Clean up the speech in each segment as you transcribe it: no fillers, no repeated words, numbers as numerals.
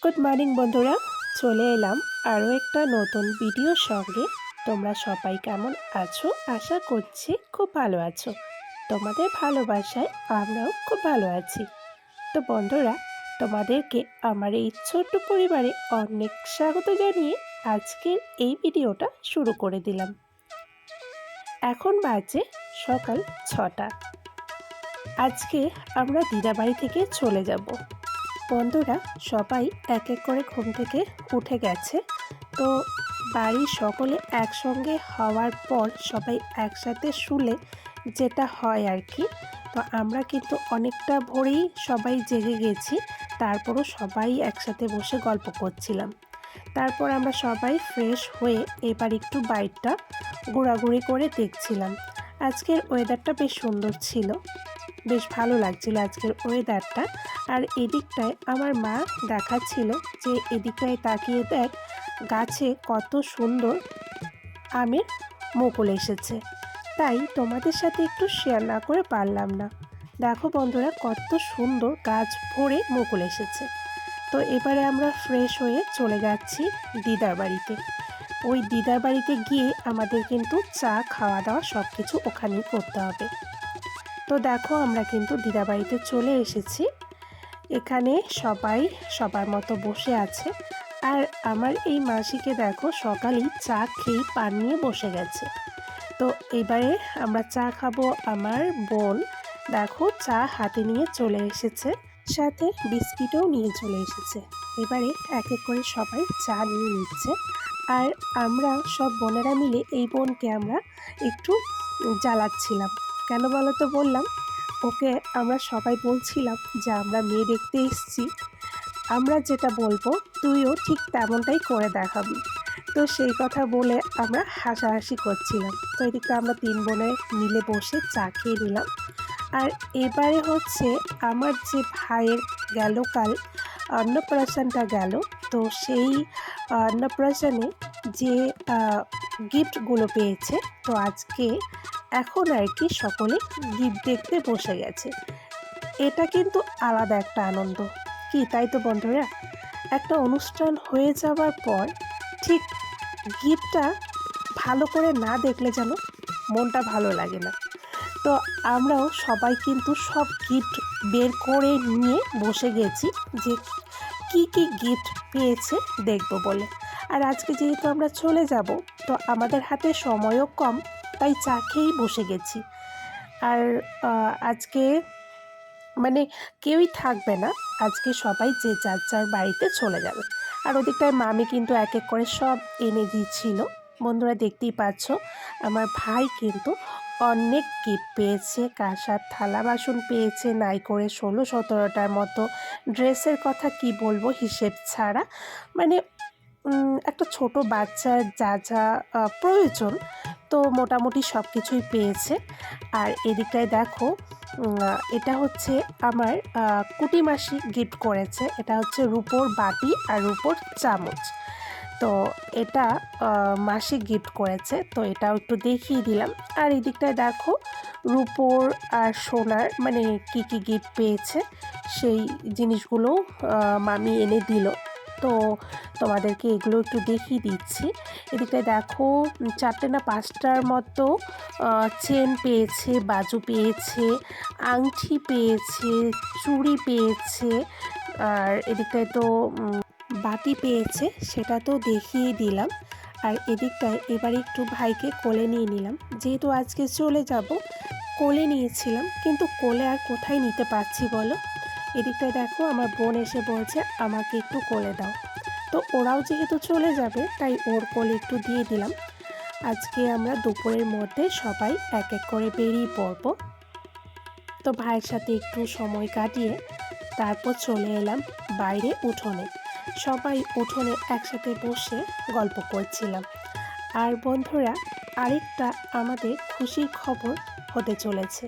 Good morning বন্ধুরা, চলে এলাম আরও একটা নতুন ভিডিওর সঙ্গে। তোমরা সবাই কেমন আছো? আশা করছি খুব ভালো আছো। তোমাদের ভালোবাসায় আমরাও খুব ভালো আছি। তো বন্ধুরা, তোমাদেরকে আমার এই ছোট্ট পরিবারে অনেক স্বাগত জানিয়ে আজকের এই ভিডিওটা শুরু করে দিলাম। এখন বাজে সকাল 6টা। আজকে আমরা দিদাবাড়ি থেকে চলে যাব। বন্ধুরা সবাই এক এক করে ঘুম থেকে উঠে গেছে। তো বাড়ির সকলে একসঙ্গে হওয়ার পর সবাই একসাথে শুলে যেটা হয় আর কি। তো আমরা কিন্তু অনেকটা ভোরেই সবাই জেগে গেছি, তারপরও সবাই একসাথে বসে গল্প করছিলাম। তারপর আমরা সবাই ফ্রেশ হয়ে এবার একটু বাইরটা ঘোরাঘুরি করে দেখছিলাম। আজকের ওয়েদারটা বেশ সুন্দর ছিল, বেশ ভালো লাগছিল আজকের ওয়েদারটা। আর এদিকটায় আমার মা দেখাচ্ছিল যে এদিকটায় তাকিয়ে দেখ, গাছে কত সুন্দর আমের মুকুল এসেছে। তাই তোমাদের সাথে একটু শেয়ার না করে পারলাম না। দেখো বন্ধুরা, কত সুন্দর গাছ ভরে মুকুল এসেছে। তো এবারে আমরা ফ্রেশ হয়ে চলে যাচ্ছি দিদার বাড়িতে। ওই দিদার বাড়িতে গিয়ে আমাদের কিন্তু চা, খাওয়া দাওয়া সব কিছু ওখানেই করতে হবে। তো দেখো, আমরা কিন্তু দিদাবাড়িতে চলে এসেছি। এখানে সবাই সবার মতো বসে আছে। আর আমার এই মাসিকে দেখো, সকালেই চা খেয়ে পান নিয়ে বসে গেছে। তো এবারে আমরা চা খাবো। আমার বোন দেখো চা হাতে নিয়ে চলে এসেছে, সাথে বিস্কিটও নিয়ে চলে এসেছে। এবারে এক এক করে সবাই চা নিয়ে নিচ্ছে। আর আমরা সব বোনেরা মিলে এই বোনকে আমরা একটু জ্বালাচ্ছিলাম। কেন বলো তো বললাম, ওকে আমরা সবাই বলছিলাম যে আমরা মেয়ে দেখতে এসেছি, আমরা যেটা বলবো তুইও ঠিক তেমনটাই করে দেখাবি। তো সেই কথা বলে আমরা হাসাহাসি করছিলাম। তো এদিকে আমরা 3 বোনে মিলে বসে চা খেয়ে নিলাম। আর এবারে হচ্ছে আমার যে ভাইয়ের গেল কাল অন্নপ্রাশনটা গেল, তো সেই অন্নপ্রাশনে যে গিফটগুলো পেয়েছে, তো আজকে এখন আর কি সকলে গিফট দেখতে বসে গেছে। এটা কিন্তু আলাদা একটা আনন্দ, কি তাই তো বন্ধুরা? একটা অনুষ্ঠান হয়ে যাওয়ার পর ঠিক গিফটটা ভালো করে না দেখলে যেন মনটা ভালো লাগে না। তো আমরাও সবাই কিন্তু সব গিফট বের করে নিয়ে বসে গেছি যে কি কি গিফট পেয়েছে দেখব বলে। আর আজকে যেহেতু আমরা চলে যাব, তো আমাদের হাতে সময়ও কম, তাই চা খেয়েই বসে গেছি। আর আজকে মানে কেউই থাকবে না, আজকে সবাই যে যার যার বাড়িতে চলে যাবে। আর ওদিকটায় মামি কিন্তু এক এক করে সব এনে দিচ্ছিল। বন্ধুরা দেখতেই পাচ্ছ, আমার ভাই কিন্তু অনেক গিফট পেয়েছে। কাঁসার থালা বাসন পেয়েছে নাই করে 16-17টার মতো। ড্রেসের কথা কি বলবো, হিসেব ছাড়া। মানে একটা ছোট বাচ্চার যা যা প্রয়োজন, তো মোটামুটি সব কিছুই পেয়েছে। আর এদিকটায় দেখো, এটা হচ্ছে আমার কুটি মাসি গিফট করেছে। এটা হচ্ছে রূপোর বাটি আর রূপোর চামচ। তো এটা মাসি গিফট করেছে, তো এটাও একটু দেখিয়ে দিলাম। আর এদিকটায় দেখো, রূপোর আর সোনার মানে কি কি গিফট পেয়েছে সেই জিনিসগুলো মামি এনে দিল। তো তোমাদেরকে এগুলো একটু দেখিয়ে দিচ্ছি। এদিকে দেখো, 4টে না 5টার মতো চেন পেয়েছে, বাজু পেয়েছে, আংটি পেয়েছে, চুড়ি পেয়েছে। আর এদিকটায় তো বাটি পেয়েছে, সেটা তো দেখিয়ে দিলাম। আর এদিকটায় এবার একটু ভাইকে কোলে নিয়ে নিলাম, যেহেতু আজকে চলে যাব। কোলে নিয়েছিলাম, কিন্তু কোলে আর কোথায় নিতে পারছি বলো। এদিকটায় দেখো, আমার বোন এসে বলছে আমাকে একটু কোলে দাও। তো ওরাও যেহেতু চলে যাবে, তাই ওর কোলে একটু দিয়ে দিলাম। আজকে আমরা দুপুরের মধ্যে সবাই এক এক করে বেরিয়ে পড়ব। তো ভাইয়ের সাথে একটু সময় কাটিয়ে তারপর চলে এলাম বাইরে উঠোনে। সবাই উঠোনে একসাথে বসে গল্প করছিলাম। আর বন্ধুরা, আরেকটা আমাদের খুশির খবর হতে চলেছে।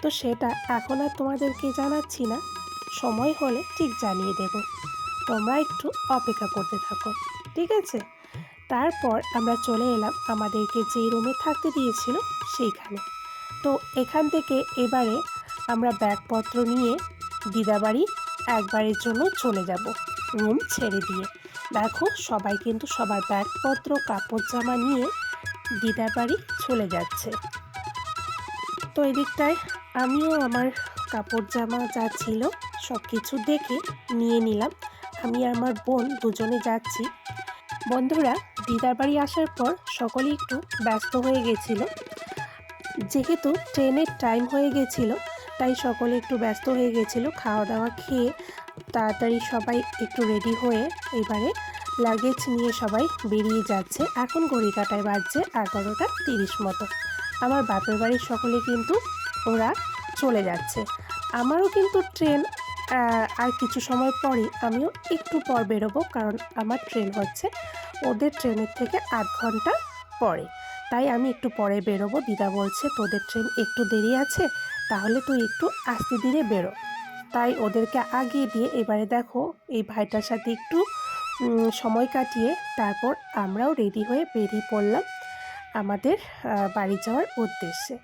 তো সেটা এখন আর তোমাদেরকে জানাচ্ছি না, সময় হলে ঠিক জানিয়ে দেব। তোমরা একটু অপেক্ষা করতে থাকো, ঠিক আছে? তারপর আমরা চলে এলাম আমাদেরকে যেই রুমে থাকতে দিয়েছিল সেইখানে। তো এখান থেকে এবারে আমরা ব্যাগপত্র নিয়ে দিদাবাড়ি একবারের জন্য চলে যাব। রুম ছেড়ে দিয়ে। দেখো সবাই কিন্তু সবার ব্যাগপত্র কাপড় জামা নিয়ে দিদার বাড়ি চলে যাচ্ছে। তো এদিকটায় আমিও আমার কাপড় জামা যা ছিল সব কিছু দেখে নিয়ে নিলাম। আমি আর আমার বোন দুজনে যাচ্ছি। বন্ধুরা, দিদার বাড়ি আসার পর সকলেই একটু ব্যস্ত হয়ে গেছিল। যেহেতু ট্রেনের টাইম হয়ে গেছিল, তাই সকলে একটু ব্যস্ত হয়ে গেছিল। খাওয়া দাওয়া খেয়ে তাড়াতাড়ি সবাই একটু রেডি হয়ে এবারে লাগেজ নিয়ে সবাই বেরিয়ে যাচ্ছে। এখন ঘড়ি কাঁটায় বাজছে 11:30 মতো। আমার বাপের বাড়ির সকলে কিন্তু ওরা চলে যাচ্ছে। আমারও কিন্তু ট্রেন আর কিছু সময় পরে, আমিও একটু পর বেরোবো, কারণ আমার ট্রেন হচ্ছে ওদের ট্রেনের থেকে 8 ঘন্টা পরে। তাই আমি একটু পরে বেরোবো। দিদা বলছে তোদের ট্রেন একটু দেরি আছে, তাহলে তুই একটু আস্তে ধীরে বেরো। তাই ওদেরকে আগিয়ে দিয়ে এবারে দেখো এই ভাইটার সাথে একটু সময় কাটিয়ে তারপর আমরাও রেডি হয়ে বেরিয়ে পড়লাম আমাদের বাড়ি যাওয়ার উদ্দেশ্যে।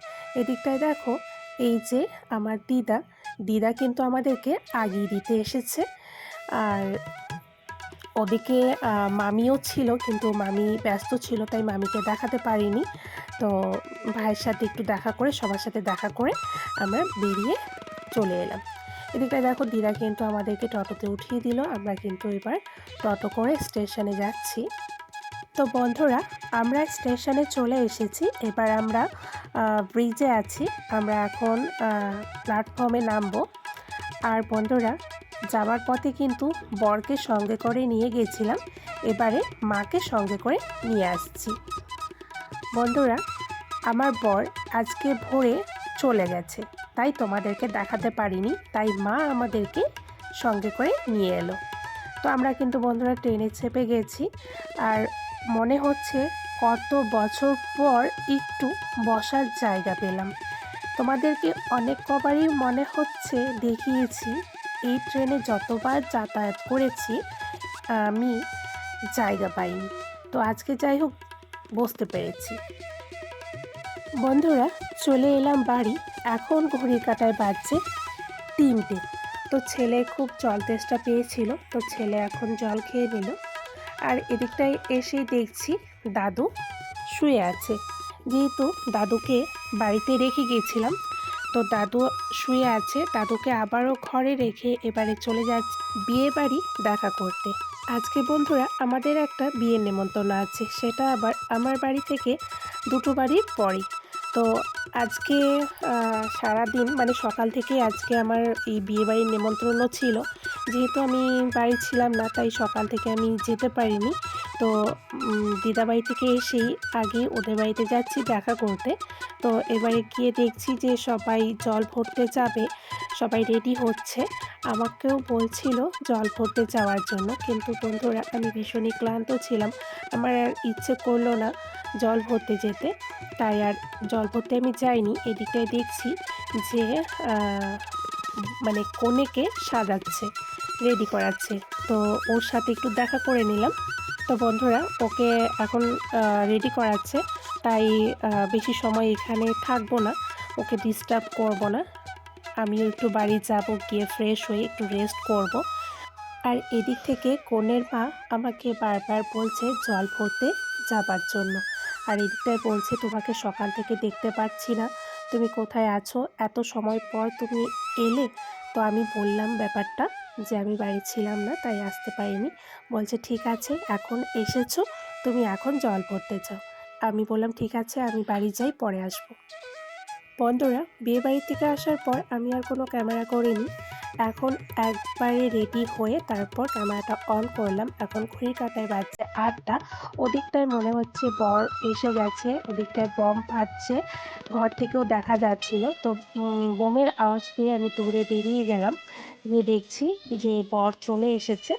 এদিকটায় দেখো এই যে আমার দিদা কিন্তু আমাদেরকে আগিয়ে দিতে এসেছে। আর ওদিকে মামিও ছিল, কিন্তু মামি ব্যস্ত ছিল, তাই মামিকে দেখাতে পারিনি। তো ভাইয়ের সাথে একটু দেখা করে, সবার সাথে দেখা করে আমরা বেরিয়ে চলে এলাম। এদিকটায় দেখো দিদা কিন্তু আমাদেরকে টোটোতে উঠিয়ে দিল। আমরা কিন্তু এবার টোটো করে স্টেশনে যাচ্ছি। তো বন্ধুরা, আমরা স্টেশনে চলে এসেছি। এবার আমরা ব্রিজে আছি। আমরা এখন প্ল্যাটফর্মে নামবো। আর বন্ধুরা, যাওয়ার পথে কিন্তু বরকে সঙ্গে করে নিয়ে গেছিলাম, এবারে মাকে সঙ্গে করে নিয়ে আসছি। বন্ধুরা, আমার বর আজকে ভোরে চলে গেছে, তাই তোমাদেরকে দেখাতে পারিনি, তাই মা আমাদেরকে সঙ্গে করে নিয়ে এলো। তো আমরা কিন্তু বন্ধুরা ট্রেনে চেপে গেছি। আর মনে হচ্ছে কত বছর পর একটু বসার জায়গা পেলাম। তোমাদেরকে অনেক কবারই মনে হচ্ছে দেখিয়েছি, এই ট্রেনে যতবার যাতায়াত করেছি আমি জায়গা পাইনি। তো আজকে যাই হোক বসতে পেরেছি। বন্ধুরা, চলে এলাম বাড়ি। এখন ঘড়ির কাঁটায় বাজছে 3টে। তো ছেলে খুব জল তেষ্টা পেয়েছিল, তো ছেলে এখন জল খেয়ে নিল। আর এদিকটায় এসেই দেখছি দাদু শুয়ে আছে। যেহেতু দাদুকে বাড়িতে রেখে গিয়েছিলাম, তো দাদু শুয়ে আছে। দাদুকে আবারও ঘরে রেখে এবারে চলে যাচ্ছে বিয়ে বাড়ি দেখা করতে। আজকে বন্ধুরা আমাদের একটা বিয়ের নেমন্তন্ন আছে, সেটা আবার আমার বাড়ি থেকে 2টো বাড়ির পরে। তো আজকে সারাদিন মানে সকাল থেকে আজকে আমার এই বিয়ে বাড়ির নেমন্তন্ন ছিল। যেহেতু আমি বাড়ি ছিলাম না, তাই সকাল থেকে আমি যেতে পারিনি। তো দিদাবাড়ি থেকে এসেই আগে ওদের বাড়িতে যাচ্ছি দেখা করতে। তো এবারে গিয়ে দেখছি যে সবাই জল ভরতে যাবে, সবাই রেডি হচ্ছে। আমাকেও বলছিল জল ভরতে যাওয়ার জন্য, কিন্তু বন্ধুরা আমি ভীষণই ক্লান্ত ছিলাম, আমার আর ইচ্ছে করলো না জল ভরতে যেতে, তাই আর জল ভরতে আমি যাইনি। এদিকটায় দেখছি যে মানে কনেকে সাজাচ্ছে, রেডি করাচ্ছে। তো ওর সাথে একটু দেখা করে নিলাম। তো বন্ধুরা, ওকে এখন রেডি করাচ্ছে, তাই বেশি সময় এখানে থাকবো না, ওকে ডিস্টার্ব করব না। আমিও একটু বাড়ি যাব, গিয়ে ফ্রেশ হয়ে একটু রেস্ট করব। আর এদিক থেকে কনের মা আমাকে বারবার বলছে জল ভরতে যাবার জন্য। আর এদিকটায় বলছে তোমাকে সকাল থেকে দেখতে পাচ্ছি না, তুমি কোথায় আছো, এত সময় পর তুমি এলে। তো আমি বললাম ব্যাপারটা, যে আমি বাড়ি ছিলাম না, তাই আসতে পারিনি। বলছে ঠিক আছে, এখন এসেছো, তুমি এখন জল ভরতে যাও। আমি বললাম ঠিক আছে, আমি বাড়ি যাই, পরে আসবো। বন্ধুরা, বিয়েবাড়ি থেকে আসার পর আমি আর কোনো ক্যামেরা করিনি। এখন একবারে রেডি হয়ে তারপর ক্যামেরাটা অন করলাম। এখন ঘড়ির কাঁটায় বাজছে 8টা। ওদিকটায় মনে হচ্ছে বর এসে গেছে, ওদিকটায় বম ফাটছে, ঘর থেকেও দেখা যাচ্ছিল। তো বোমের আওয়াজ পেয়ে আমি দূরে বেরিয়ে গেলাম, গিয়ে দেখছি যে বর চলে এসেছে।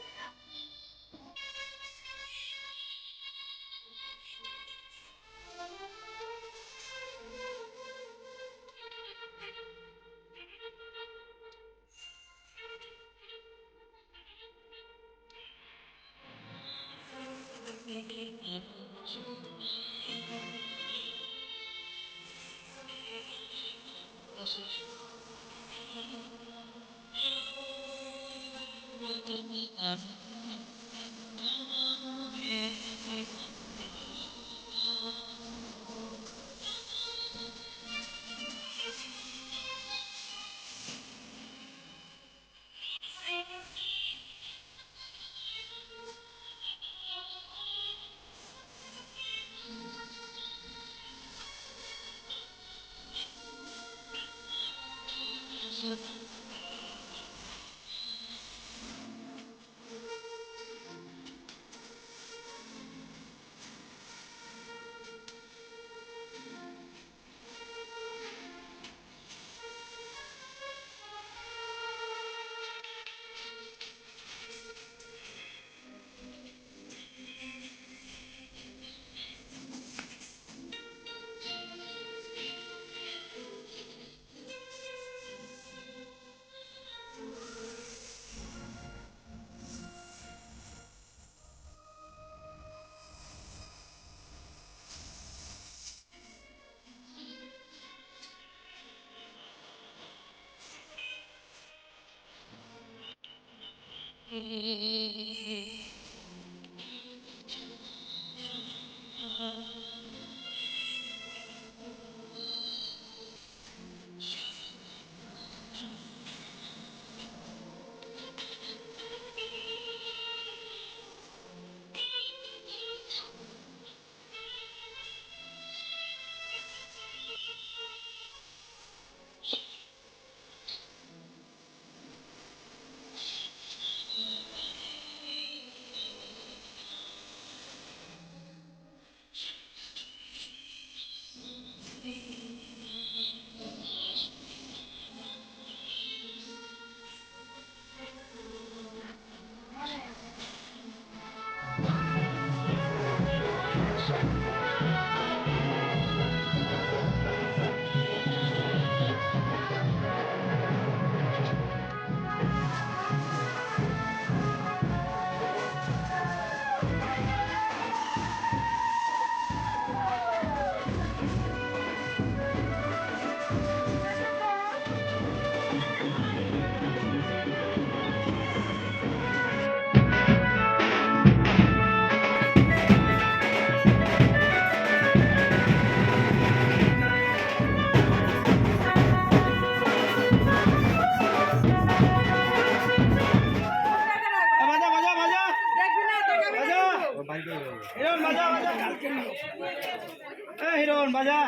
হিরণ বাজা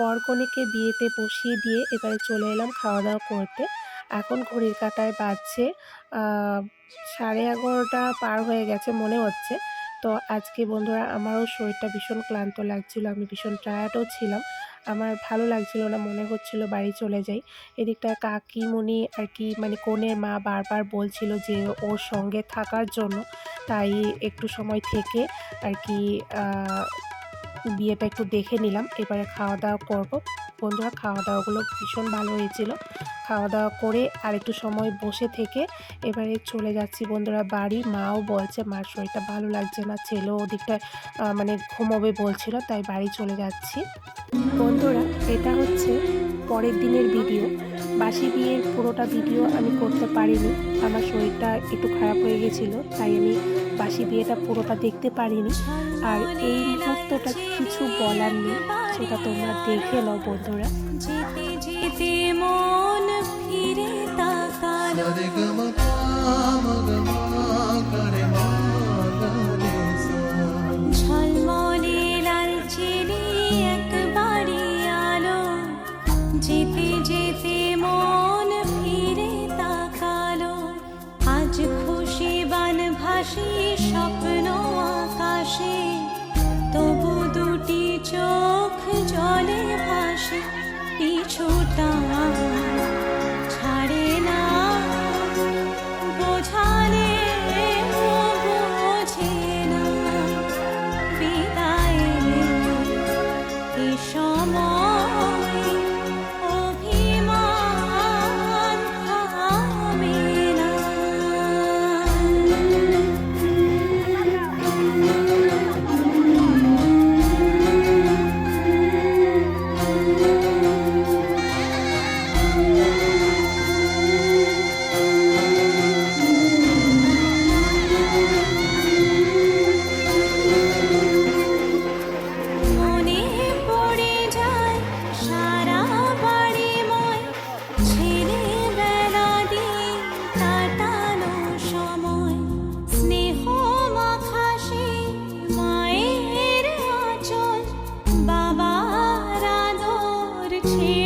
বরকনেকে বিয়েতে বসিয়ে দিয়ে এবারে চলে এলাম খাওয়া দাওয়া করতে। এখন ঘড়ির কাঁটায় বাজছে আ 11:30 পার হয়ে গেছে মনে হচ্ছে। তো আজকে বন্ধুরা আমারও শরীরটা ভীষণ ক্লান্ত লাগছিল। আমি ভীষণ টায়ার্ডও ছিলাম। আমার ভালো লাগছিল না, মনে হচ্ছিল বাড়ি চলে যাই। এদিকটা কাকিমুনি আর কি মানে কনের মা বারবার বলছিল যে ওর সঙ্গে থাকার জন্য। তাই একটু সময় থেকে আর কি আ বিয়েটা একটু দেখে নিলাম। এবারে খাওয়া-দাওয়া করব। বন্ধুরা খাওয়া-দাওয়াগুলো ভীষণ ভালো হয়েছিল। খাওয়া-দাওয়া করে আরেকটু সময় বসে থেকে এবারে চলে যাচ্ছি বন্ধুরা বাড়ি। মাও বলছে মার শরীরটা ভালো লাগছে না। ছেলেও ওদিকটায় মানে ঘুমোবে বলছিল, তাই বাড়ি চলে যাচ্ছি। বন্ধুরা এটা হচ্ছে পরের দিনের ভিডিও। বাসি বিয়ের পুরোটা ভিডিও আমি করতে পারিনি। আমার শরীরটা একটু খারাপ হয়ে গেছিলো, তাই আমি বাসি বিয়েটা পুরোটা দেখতে পারিনি। আর এই মুহূর্তটা কিছু বলার নেই, সেটা তোমরা দেখে নাও বন্ধুরা। যেতে যেতে মন ফিরে তাকালো ঝলমলে লাল চিনি একবারে আলো যেতে যেতে মন ফিরে তাকালো আজ খুশি বান ভাসি স্বপ্ন আকাশে তবু দুটি চোখ জলে ভাসে পিছুটা ছাড়ে না বোঝালে বোঝে না বিদায় এ সময় অভিমান থামে না। মনে পড়ে যায় সারা বাড়িময় ছেলেবেলা দিয়ে কাটানো সময় স্নেহ মাখাসে মায়ের আঁচল বাবার আদর ছেড়ে